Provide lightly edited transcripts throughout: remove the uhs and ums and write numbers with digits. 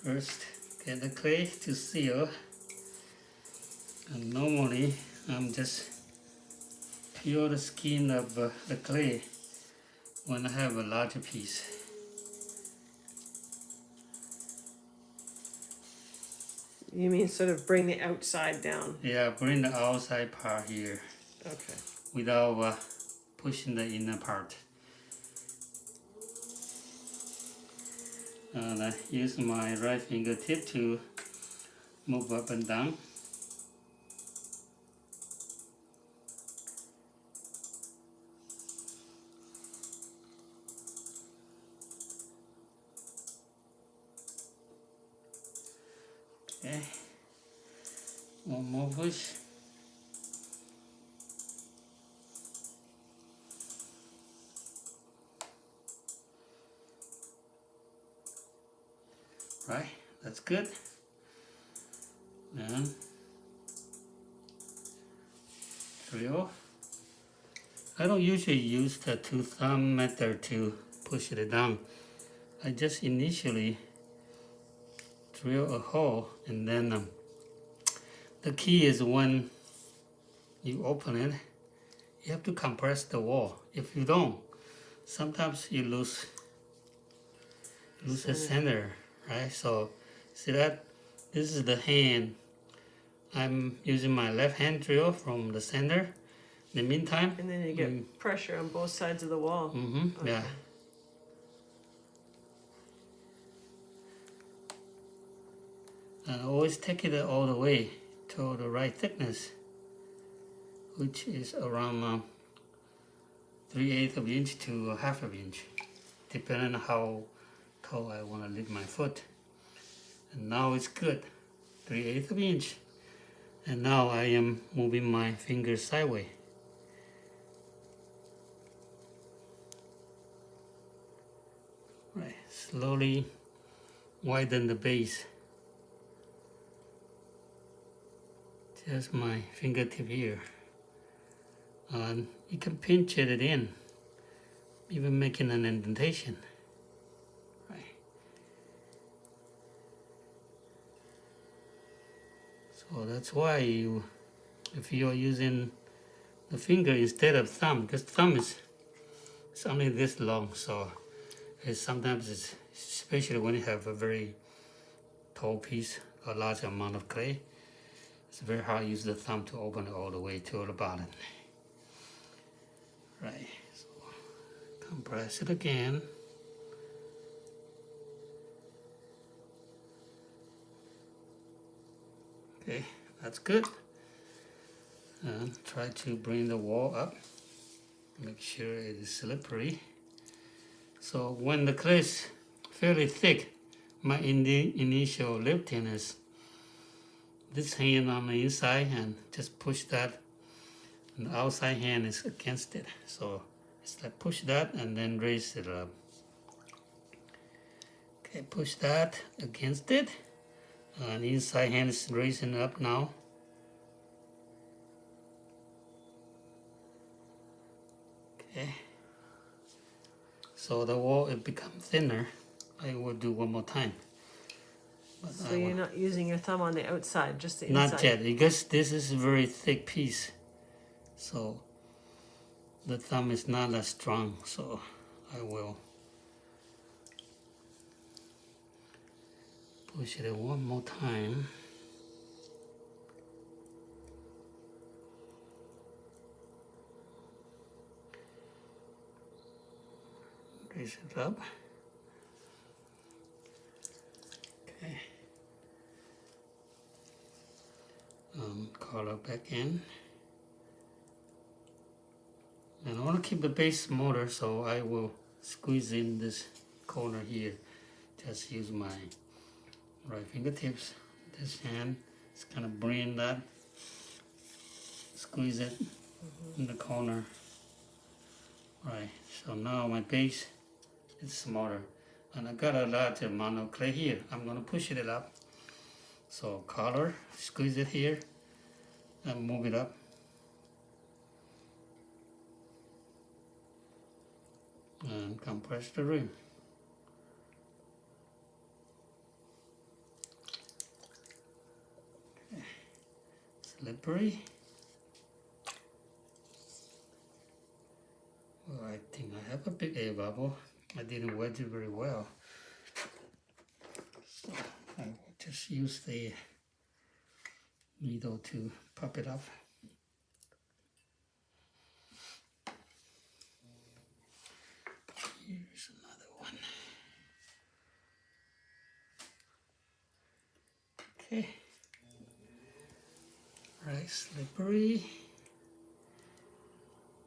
First, get the clay to seal. And normally, I'm just peel the skin of the clay when I have a larger piece. You mean sort of bring the outside down? Yeah, bring the outside part here. Okay. Without pushing the inner part. And I use my right fingertip to move up and down. Okay, one more push. Right, that's good. And 3 I don't usually use the two thumb method to push it down. I just initially drill a hole, and then the key is when you open it, you have to compress the wall. If you don't, sometimes you lose the center, right? So see that this is the hand. I'm using my left hand drill from the center. In the meantime, And then you get pressure on both sides of the wall. Okay. Yeah. And always take it all the way to the right thickness, which is around 3/8 of an inch to 1/2 of an inch, depending on how tall I want to lift my foot. And now it's good, 3/8 of an inch. And now I am moving my fingers sideways. Right, slowly widen the base. Just my fingertip here. And you can pinch it in, even making an indentation. Right. So that's why if you're using the finger instead of thumb, because thumb is it's only this long, so sometimes it's, especially when you have a very tall piece, a large amount of clay, it's very hard to use the thumb to open it all the way to the bottom. Right, so compress it again. Okay, that's good. And try to bring the wall up. Make sure it is slippery. So when the clay is fairly thick, my initial lifting is this hand on the inside and just push that, and the outside hand is against it. So it's like push that and then raise it up. Okay, push that against it, and the inside hand is raising up now. Okay. So the wall it becomes thinner. I will do one more time. But So you're not using your thumb on the outside, just the not inside? yet, because this is a very thick piece. So the thumb is not as strong, so I will push it one more time. Raise it up. Okay. Color back in. And I want to keep the base smaller, so I will squeeze in this corner here. Just use my right fingertips. This hand is kind of bring that, squeeze it in the corner. Right, so now my base is smaller. And I got a large amount of clay here. I'm going to push it up. So color, squeeze it here, and move it up. And compress the rim. slippery. Well, I think I have a big air bubble. I didn't wedge it very well. So I will just use the needle to pop it up. Here's another one. Okay. Right, slippery.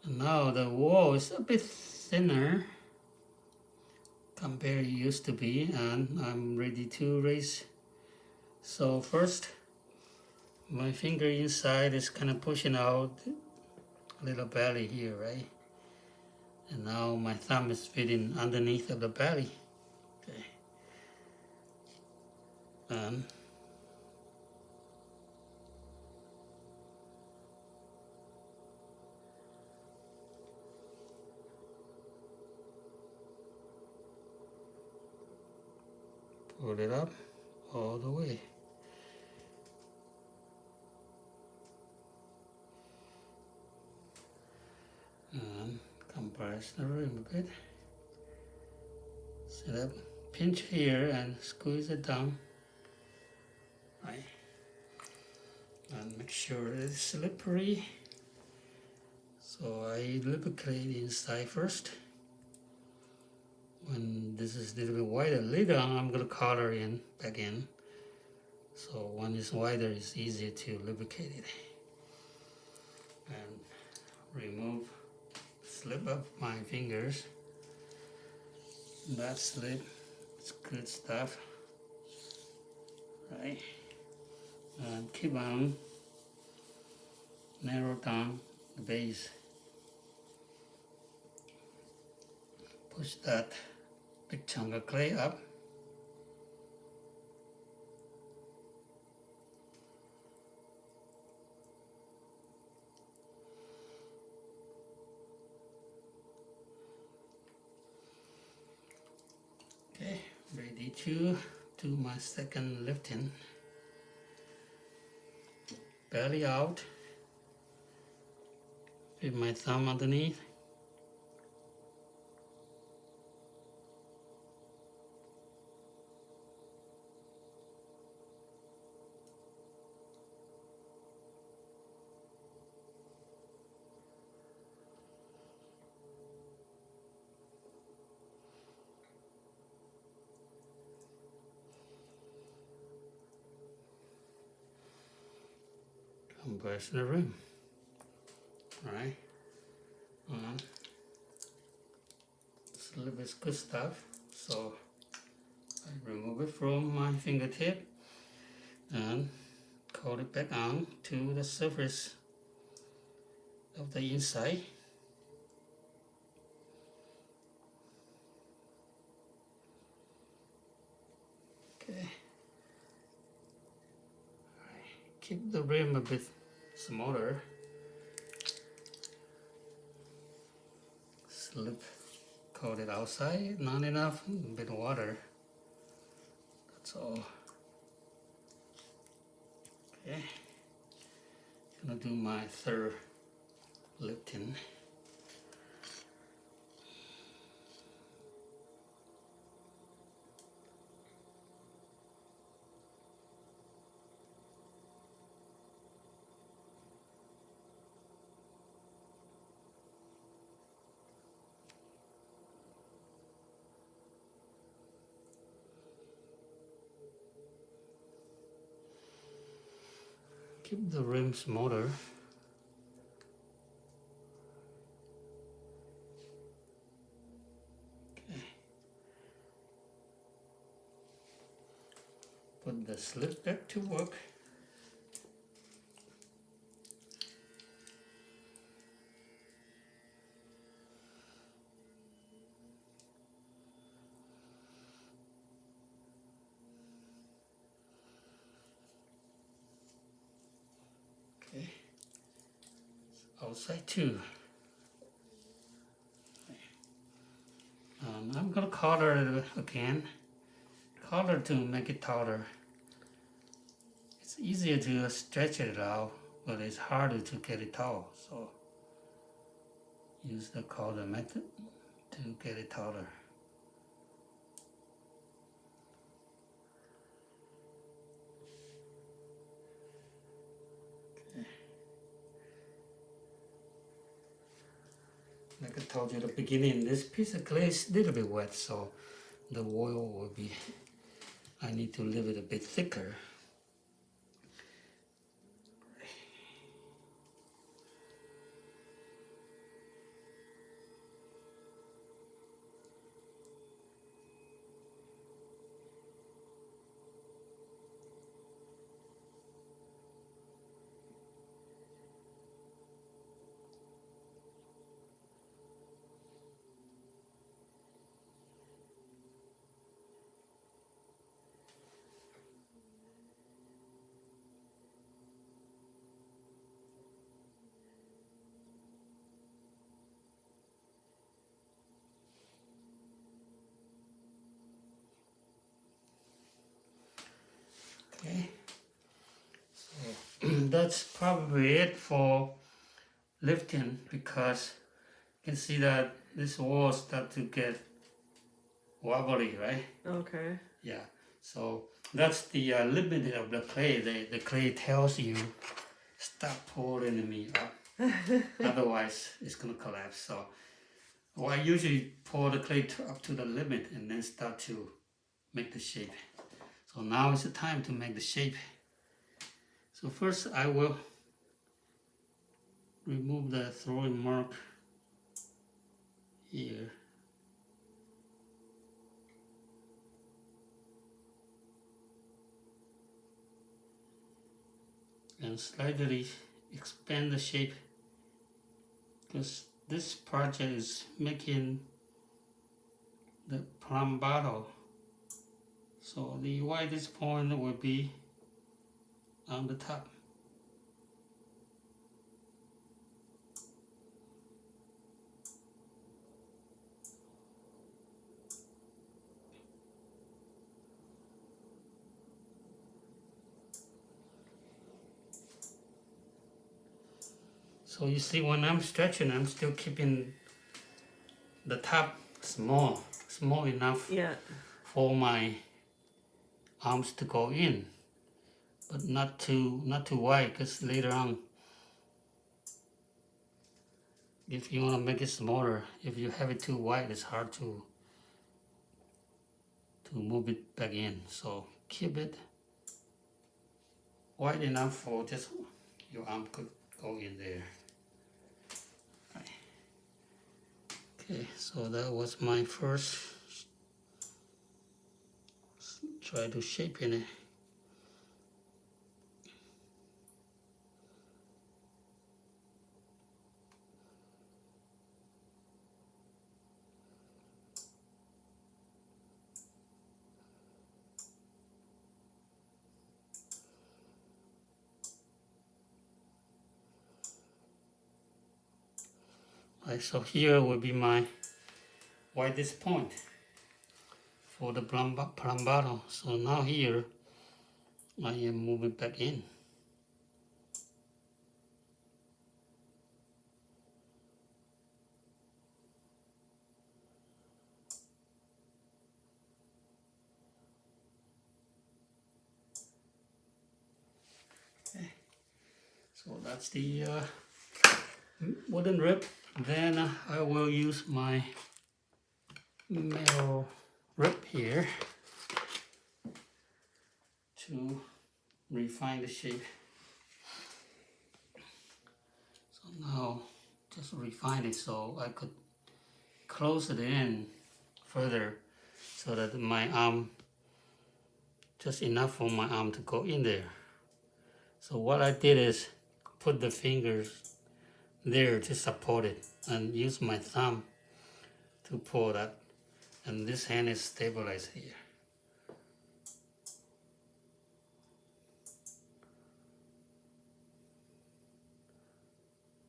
And now the wall is a bit thinner compared to used to be, and I'm ready to raise. So first, my finger inside is kind of pushing out a little belly here, right? And now my thumb is fitting underneath of the belly. Okay. And pull it up all the way. And compress the rim a bit. Set up, pinch here and squeeze it down. Right. And make sure it's slippery. So I lubricate inside first. When this is a little bit wider, later on I'm going to color in back in. So when it's wider, it's easier to lubricate it. And remove slip of my fingers. That slip, it's good stuff. Right. And keep on narrow down the base. Push that big chunk of clay up. Okay, ready to do my second lifting. Belly out. With my thumb underneath. Compress the rim. Alright. Slip is good stuff. So I remove it from my fingertip and coat it back on to the surface of the inside. Okay. Keep the rim a bit smaller. Slip coat it outside, not enough, a bit of water. That's all. Okay. Gonna do my third lifting. Keep the rim smaller. Okay. Put the slip back to work. Okay. Outside too. I'm gonna color it again. Color to make it taller. It's easier to stretch it out but it's harder to get it tall, so use the color method to get it taller. Like I told you at the beginning, this piece of clay is a little bit wet, so the oil will be, I need to leave it a bit thicker. Okay, so that's probably it for lifting, because you can see that this wall start to get wobbly, right? Okay. Yeah, so that's the limit of the clay. The clay tells you stop pouring me up, otherwise it's gonna collapse. So I usually pour the clay up to the limit and then start to make the shape. So now is the time to make the shape. So first I will remove the throwing mark here. And slightly expand the shape, because this project is making the plum bottle. So the widest point will be on the top. So you see, when I'm stretching, I'm still keeping the top small enough Yeah. for my arms to go in, but not too wide, because later on, if you want to make it smaller, if you have it too wide, it's hard to move it back in. So keep it wide enough for just your arm could go in there. Okay, so that was my first try to shape in it. Right, so here will be my widest point for the plum bottle. So now here I am moving back in. Okay. So that's the wooden rib. Then I will use my metal rib here to refine the shape. So now just refine it so I could close it in further, so that my arm, just enough for my arm to go in there. So what I did is put the fingers there to support it and use my thumb to pull that, and this hand is stabilized here.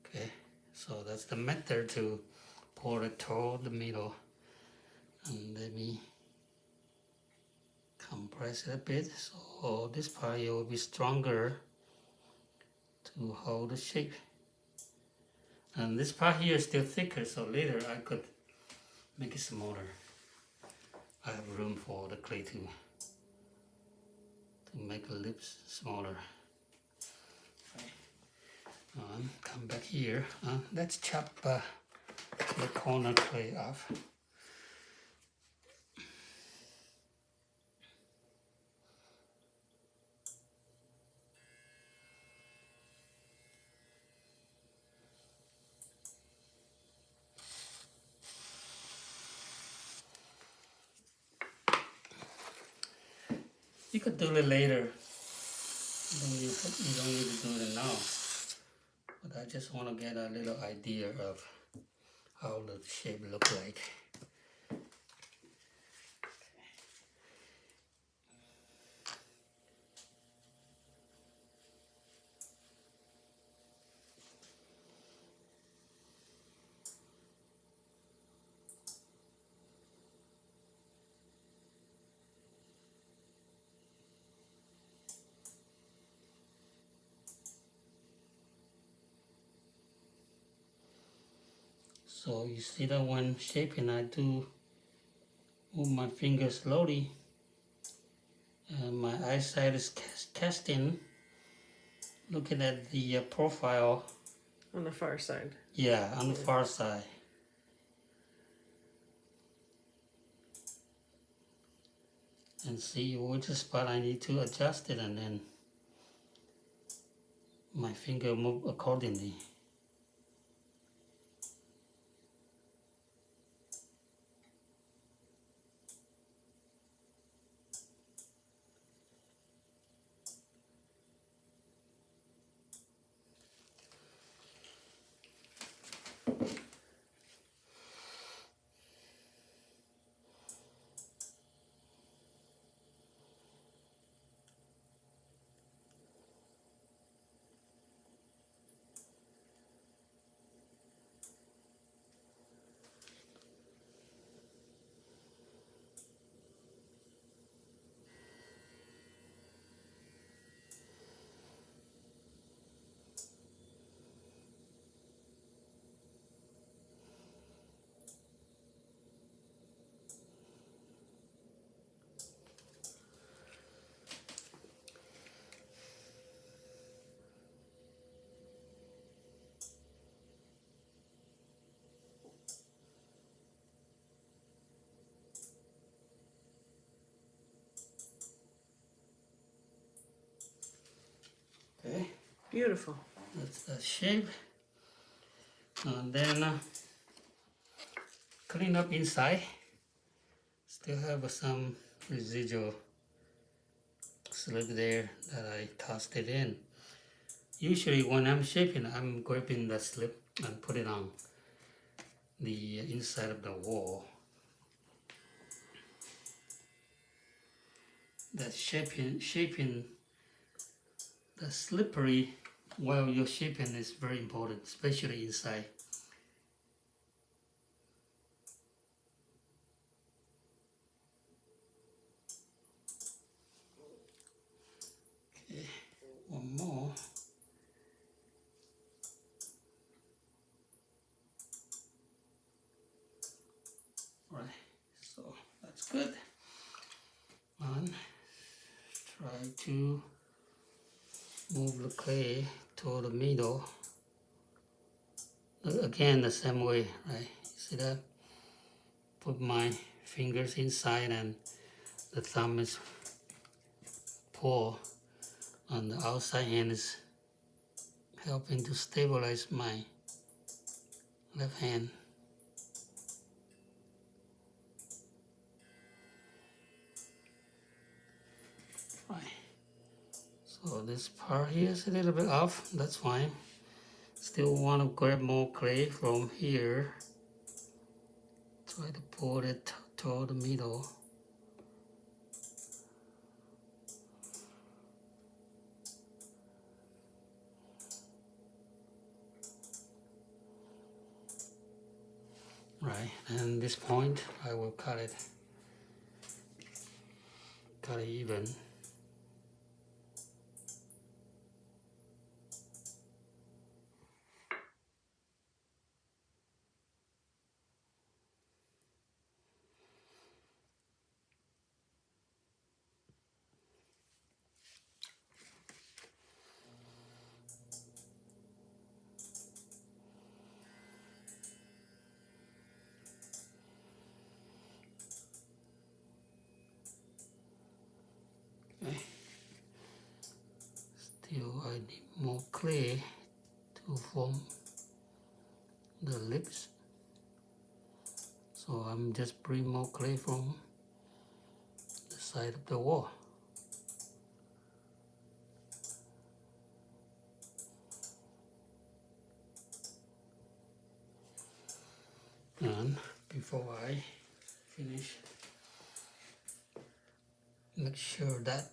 Okay, so that's the method to pull it toward the middle, and let me compress it a bit so this part will be stronger to hold the shape. And this part here is still thicker, so later I could make it smaller. I have room for the clay to make the lips smaller. Come back here. Let's chop the corner clay off. You could do it later. You don't need to do it now. But I just want to get a little idea of how the shape look like. So you see that when shaping, I do move my fingers slowly, and my eyesight is casting, looking at the profile. On the far side. Yeah, on the far side. And see which spot I need to adjust it, and then my finger move accordingly. Okay, Beautiful. that's the shape. And then clean up inside. Still have some residual slip there that I tossed it in. Usually when I'm shaping, I'm grabbing the slip and put it on the inside of the wall. That shaping the slippery while you're shaping is very important, especially inside. Okay, one more. Right, so that's good. And try to move the clay to the middle. Again, the same way, right? You see that? Put my fingers inside and the thumb is pull on the outside hand is helping to stabilize my left hand. Right. So this part here is a little bit off, that's fine. Still want to grab more clay from here. Try to pull it toward the middle. Right, and this point I will cut it even. Okay. Still, I need more clay to form the lips. So I'm just bring more clay from the side of the wall. And before I finish, make sure that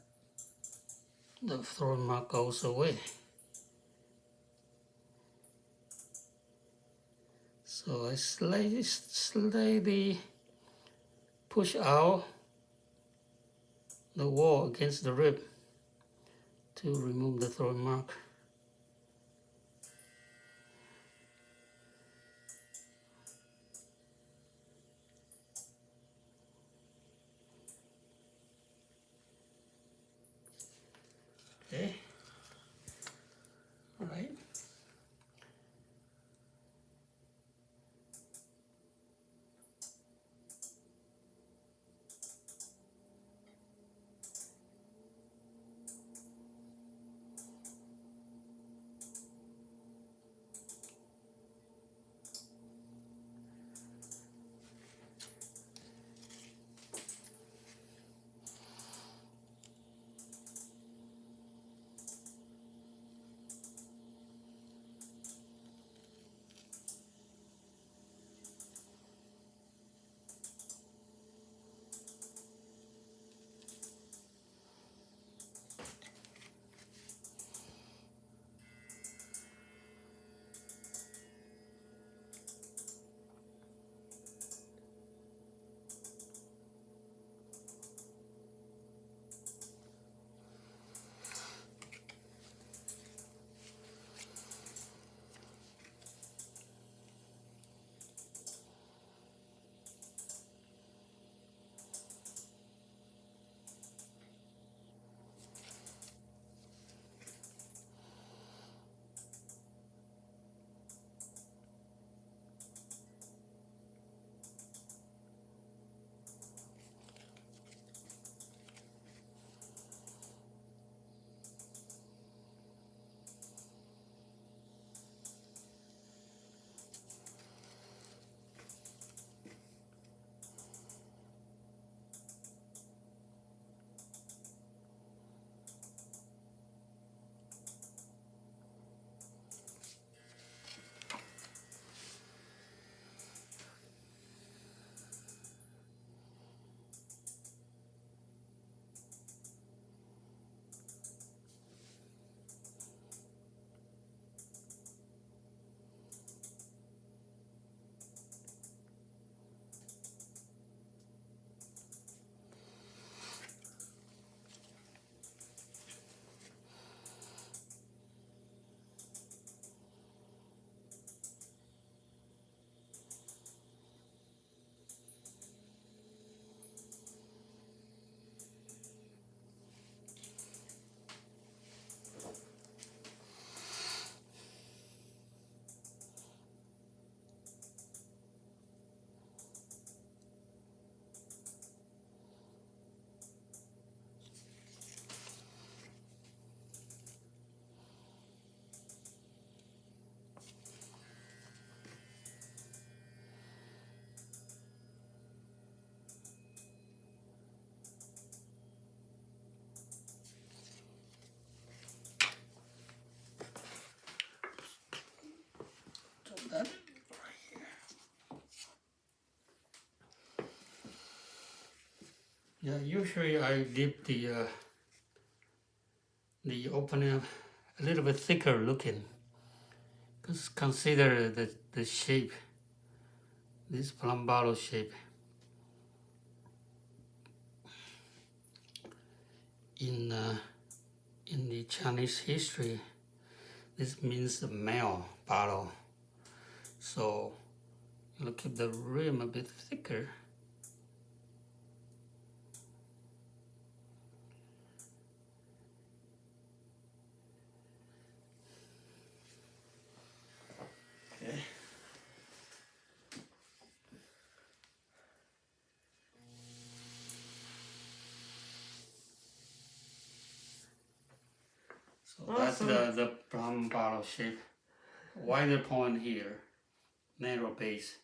the thorn mark goes away. So I slightly push out the wall against the rib to remove the thorn mark. Okay, all right. That right here. Yeah, usually I dip the opening a little bit thicker looking, because consider the shape, this plum bottle shape. In the Chinese history, this means the male bottle. So you'll keep the rim a bit thicker. Okay. So that's the plum bottle shape. Wider point here, narrow base.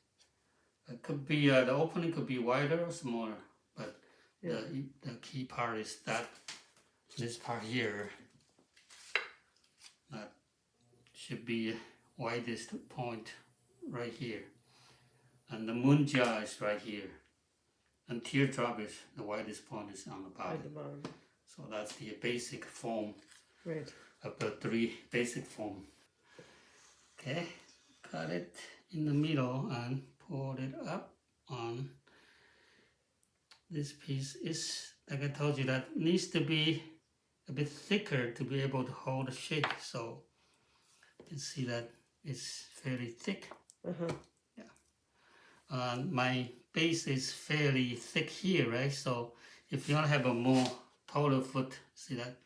It could be the opening could be wider or smaller, but the key part is that this part here that should be widest point right here, and the moon jar is right here, and teardrop is the widest point is on the bottom. At the bottom. So that's the basic form Right. of the 3 basic form. Okay, cut it in the middle and pull it up on this piece. Is like I told you, that needs to be a bit thicker to be able to hold the shape. So you can see that it's fairly thick. My base is fairly thick here, right? So if you want to have a more taller foot, see that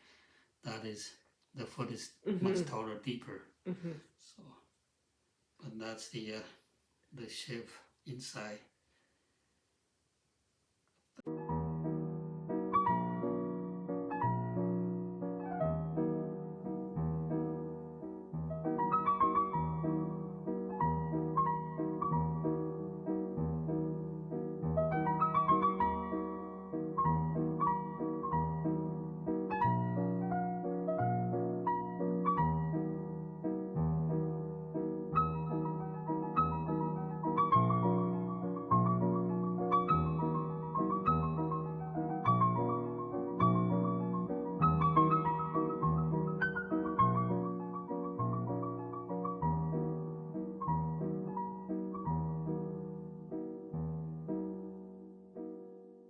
is the foot is much taller, deeper. So, but that's the shape inside.